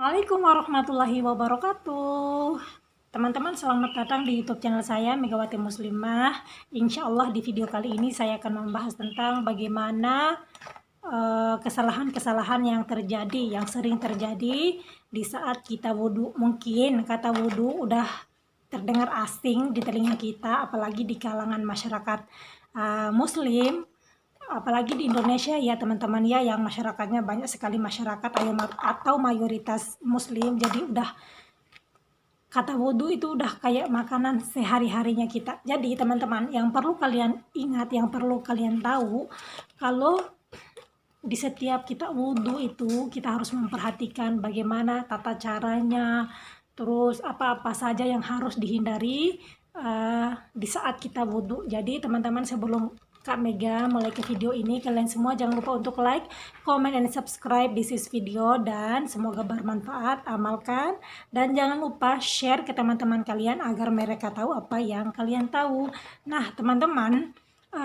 Assalamualaikum warahmatullahi wabarakatuh. Teman-teman, selamat datang di YouTube channel saya, Megawati Muslimah. Insya Allah di video kali ini saya akan membahas tentang bagaimana kesalahan-kesalahan yang terjadi, yang sering terjadi di saat kita wudhu. Mungkin kata wudhu udah terdengar asing di telinga kita, apalagi di kalangan masyarakat Muslim. Apalagi di Indonesia ya teman-teman ya, yang masyarakatnya banyak sekali masyarakat atau mayoritas Muslim, jadi udah kata wudhu itu udah kayak makanan sehari-harinya kita. Jadi teman-teman, yang perlu kalian ingat, yang perlu kalian tahu, kalau di setiap kita wudhu itu kita harus memperhatikan bagaimana tata caranya, terus apa-apa saja yang harus dihindari di saat kita wudhu. Jadi teman-teman, sebelum Kak Mega mulai ke video ini, kalian semua jangan lupa untuk like, comment, and subscribe this is video, dan semoga bermanfaat, amalkan, dan jangan lupa share ke teman-teman kalian agar mereka tahu apa yang kalian tahu. Nah teman-teman,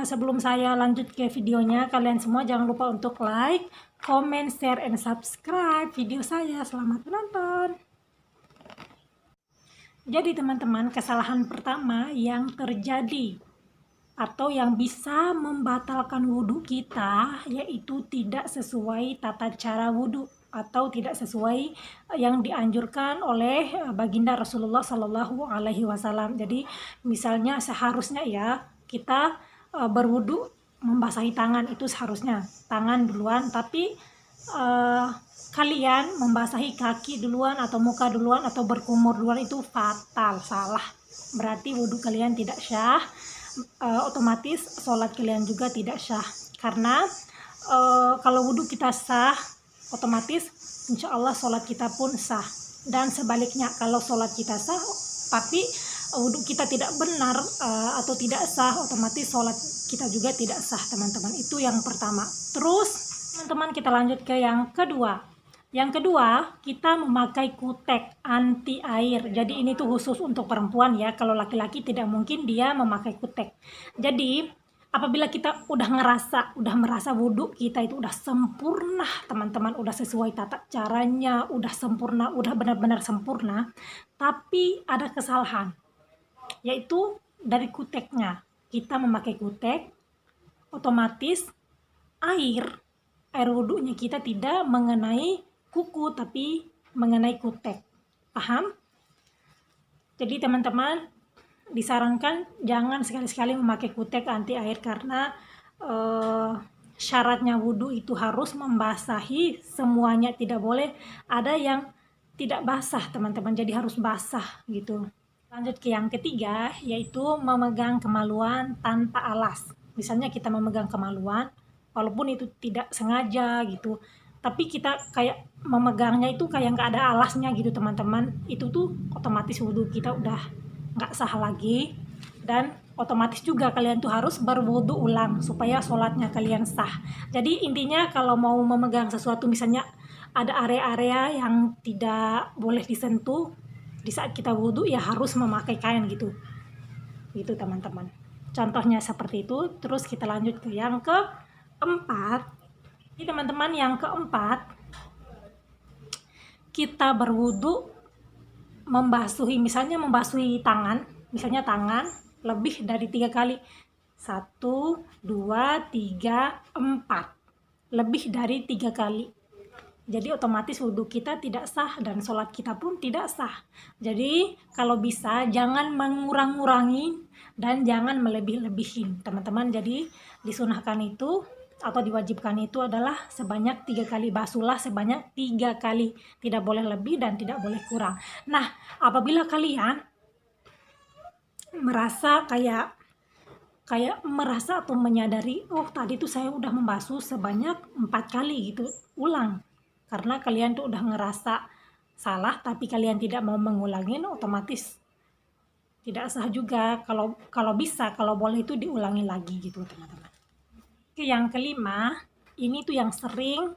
sebelum saya lanjut ke videonya, kalian semua jangan lupa untuk like, comment, share, and subscribe video saya. Selamat menonton. Jadi teman-teman, kesalahan pertama yang terjadi atau yang bisa membatalkan wudhu kita yaitu tidak sesuai tata cara wudhu atau tidak sesuai yang dianjurkan oleh baginda Rasulullah Shallallahu Alaihi Wasallam. Jadi misalnya seharusnya ya kita berwudhu membasahi tangan, itu seharusnya tangan duluan, tapi kalian membasahi kaki duluan atau muka duluan atau berkumur duluan, itu fatal, salah. Berarti wudhu kalian tidak syah. Otomatis sholat kalian juga tidak syah, karena kalau wudhu kita sah, otomatis insya Allah sholat kita pun sah. Dan sebaliknya, kalau sholat kita sah tapi wudhu kita tidak benar atau tidak sah, otomatis sholat kita juga tidak sah teman-teman. Itu yang pertama. Terus teman-teman, kita lanjut ke yang kedua. Yang kedua, kita memakai kutek anti air. Jadi ini tuh khusus untuk perempuan ya. Kalau laki-laki tidak mungkin dia memakai kutek. Jadi apabila kita udah merasa wudhu kita itu udah sempurna teman-teman, udah sesuai tata caranya, udah sempurna, udah benar-benar sempurna, tapi ada kesalahan, yaitu dari kuteknya. Kita memakai kutek, otomatis air wudhunya kita tidak mengenai kuku tapi mengenai kutek. Paham? Jadi teman-teman, disarankan jangan sekali-sekali memakai kutek anti air, karena syaratnya wudhu itu harus membasahi semuanya, tidak boleh ada yang tidak basah teman-teman, jadi harus basah gitu. Lanjut ke yang ketiga, yaitu memegang kemaluan tanpa alas. Misalnya kita memegang kemaluan walaupun itu tidak sengaja gitu, tapi kita kayak memegangnya itu kayak nggak ada alasnya gitu teman-teman, itu tuh otomatis wudhu kita udah nggak sah lagi. Dan otomatis juga kalian tuh harus berwudhu ulang supaya sholatnya kalian sah. Jadi intinya, kalau mau memegang sesuatu, misalnya ada area-area yang tidak boleh disentuh di saat kita wudhu, ya harus memakai kain gitu teman-teman. Contohnya seperti itu. Terus kita lanjut ke yang keempat. Jadi teman-teman, yang keempat, kita berwudhu misalnya membasuhi tangan, misalnya tangan lebih dari 3 kali. 1, 2, 3, 4. Lebih dari 3 kali. Jadi otomatis wudhu kita tidak sah dan sholat kita pun tidak sah. Jadi kalau bisa jangan mengurang-ngurangi dan jangan melebih-lebihin teman-teman. Jadi disunahkan itu atau diwajibkan itu adalah sebanyak 3 kali, basuhlah sebanyak 3 kali, tidak boleh lebih dan tidak boleh kurang. Nah apabila kalian merasa kayak merasa atau menyadari, oh tadi tuh saya udah membasuh sebanyak 4 kali gitu, ulang. Karena kalian tuh udah ngerasa salah tapi kalian tidak mau mengulangin, otomatis tidak sah juga. Kalau bisa, kalau boleh itu diulangi lagi gitu teman-teman. Yang kelima, ini tuh yang sering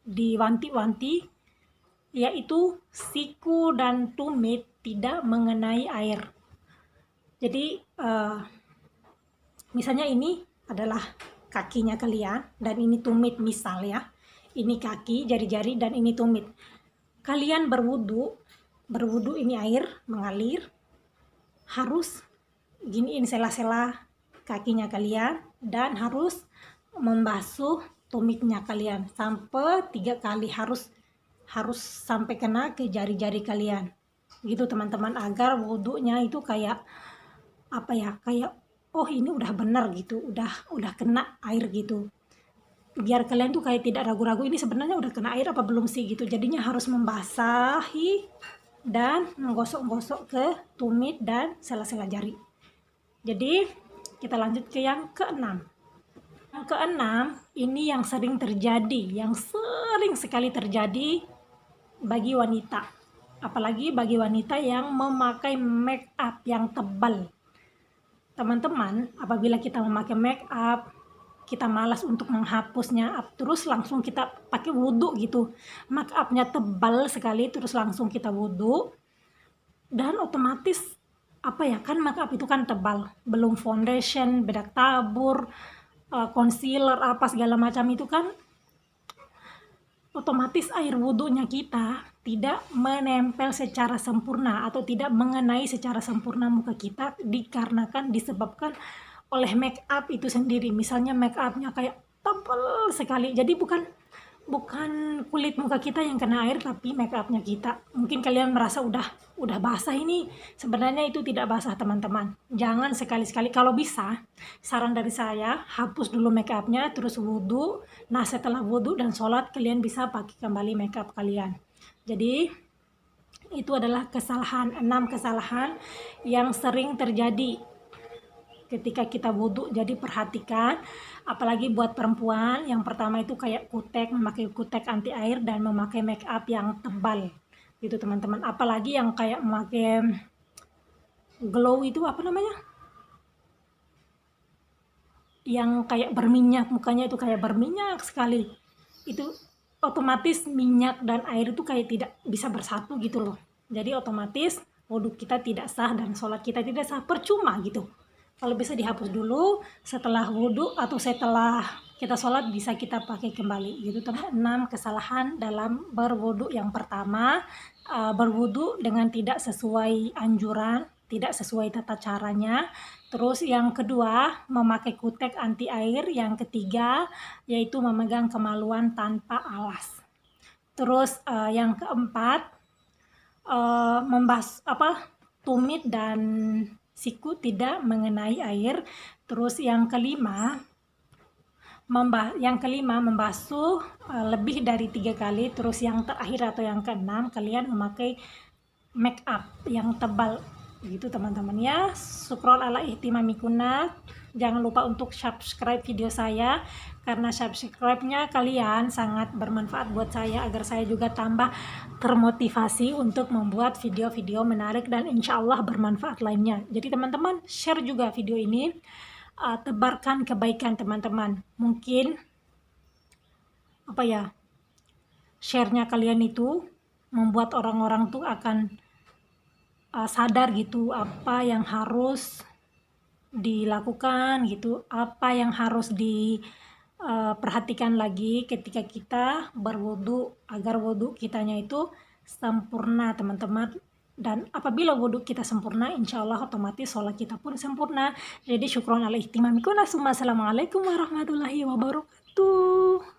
diwanti-wanti, yaitu siku dan tumit tidak mengenai air. Jadi misalnya ini adalah kakinya kalian dan ini tumit misal ya, ini kaki, jari-jari, dan ini tumit. Kalian berwudu ini air mengalir, harus giniin sela-sela kakinya kalian, dan harus membasuh tumitnya kalian sampai 3 kali, harus sampai kena ke jari-jari kalian gitu teman-teman, agar wudhunya itu kayak apa ya, kayak oh ini udah bener gitu, udah kena air gitu, biar kalian tuh kayak tidak ragu-ragu ini sebenarnya udah kena air apa belum sih gitu. Jadinya harus membasahi dan menggosok-gosok ke tumit dan sela-sela jari. Jadi kita lanjut ke yang keenam. Yang keenam ini yang sering terjadi, yang sering sekali terjadi bagi wanita, apalagi bagi wanita yang memakai make up yang tebal. Teman-teman, apabila kita memakai make up, kita malas untuk menghapusnya, terus langsung kita pakai wudhu gitu, make upnya tebal sekali, terus langsung kita wudhu, dan otomatis apa ya, kan make up itu kan tebal, belum foundation, bedak tabur, concealer, apa segala macam itu kan, otomatis air wudhunya kita tidak menempel secara sempurna atau tidak mengenai secara sempurna muka kita, dikarenakan disebabkan oleh make up itu sendiri. Misalnya make upnya kayak tebal sekali, jadi bukan kulit muka kita yang kena air, tapi make upnya kita. Mungkin kalian merasa udah basah ini, sebenarnya itu tidak basah teman-teman. Jangan sekali-sekali, kalau bisa saran dari saya, hapus dulu make upnya terus wudhu. Nah setelah wudhu dan sholat kalian bisa pakai kembali make up kalian. Jadi itu adalah 6 kesalahan yang sering terjadi ketika kita wudhu. Jadi perhatikan, apalagi buat perempuan, yang pertama itu kayak kutek, memakai kutek anti air dan memakai make up yang tebal gitu teman-teman. Apalagi yang kayak memakai glow itu apa namanya, yang kayak berminyak, mukanya itu kayak berminyak sekali, itu otomatis minyak dan air itu kayak tidak bisa bersatu gitu loh. Jadi otomatis wudhu kita tidak sah dan sholat kita tidak sah, percuma gitu. Kalau bisa dihapus dulu setelah wudhu atau setelah kita sholat, bisa kita pakai kembali gitu teman. 6 kesalahan dalam berwudhu. Yang pertama, berwudhu dengan tidak sesuai anjuran, tidak sesuai tata caranya. Terus yang kedua, memakai kutek anti air. Yang ketiga, yaitu memegang kemaluan tanpa alas. Terus yang keempat, tumit dan siku tidak mengenai air. Terus yang kelima membasuh lebih dari 3 kali. Terus yang terakhir atau yang keenam, kalian memakai make up yang tebal gitu teman-teman ya. Syukron ala ihtimamikuna. Jangan lupa untuk subscribe video saya, karena subscribe-nya kalian sangat bermanfaat buat saya, agar saya juga tambah termotivasi untuk membuat video-video menarik dan insya Allah bermanfaat lainnya. Jadi teman-teman share juga video ini, tebarkan kebaikan teman-teman. Mungkin apa ya, share-nya kalian itu membuat orang-orang tuh akan sadar gitu apa yang harus dilakukan gitu, apa yang harus diperhatikan lagi ketika kita berwudu, agar wudu kitanya itu sempurna teman-teman. Dan apabila wudhu kita sempurna, insya Allah otomatis sholat kita pun sempurna. Jadi syukron ala ihtimamikum. Assalamualaikum warahmatullahi wabarakatuh.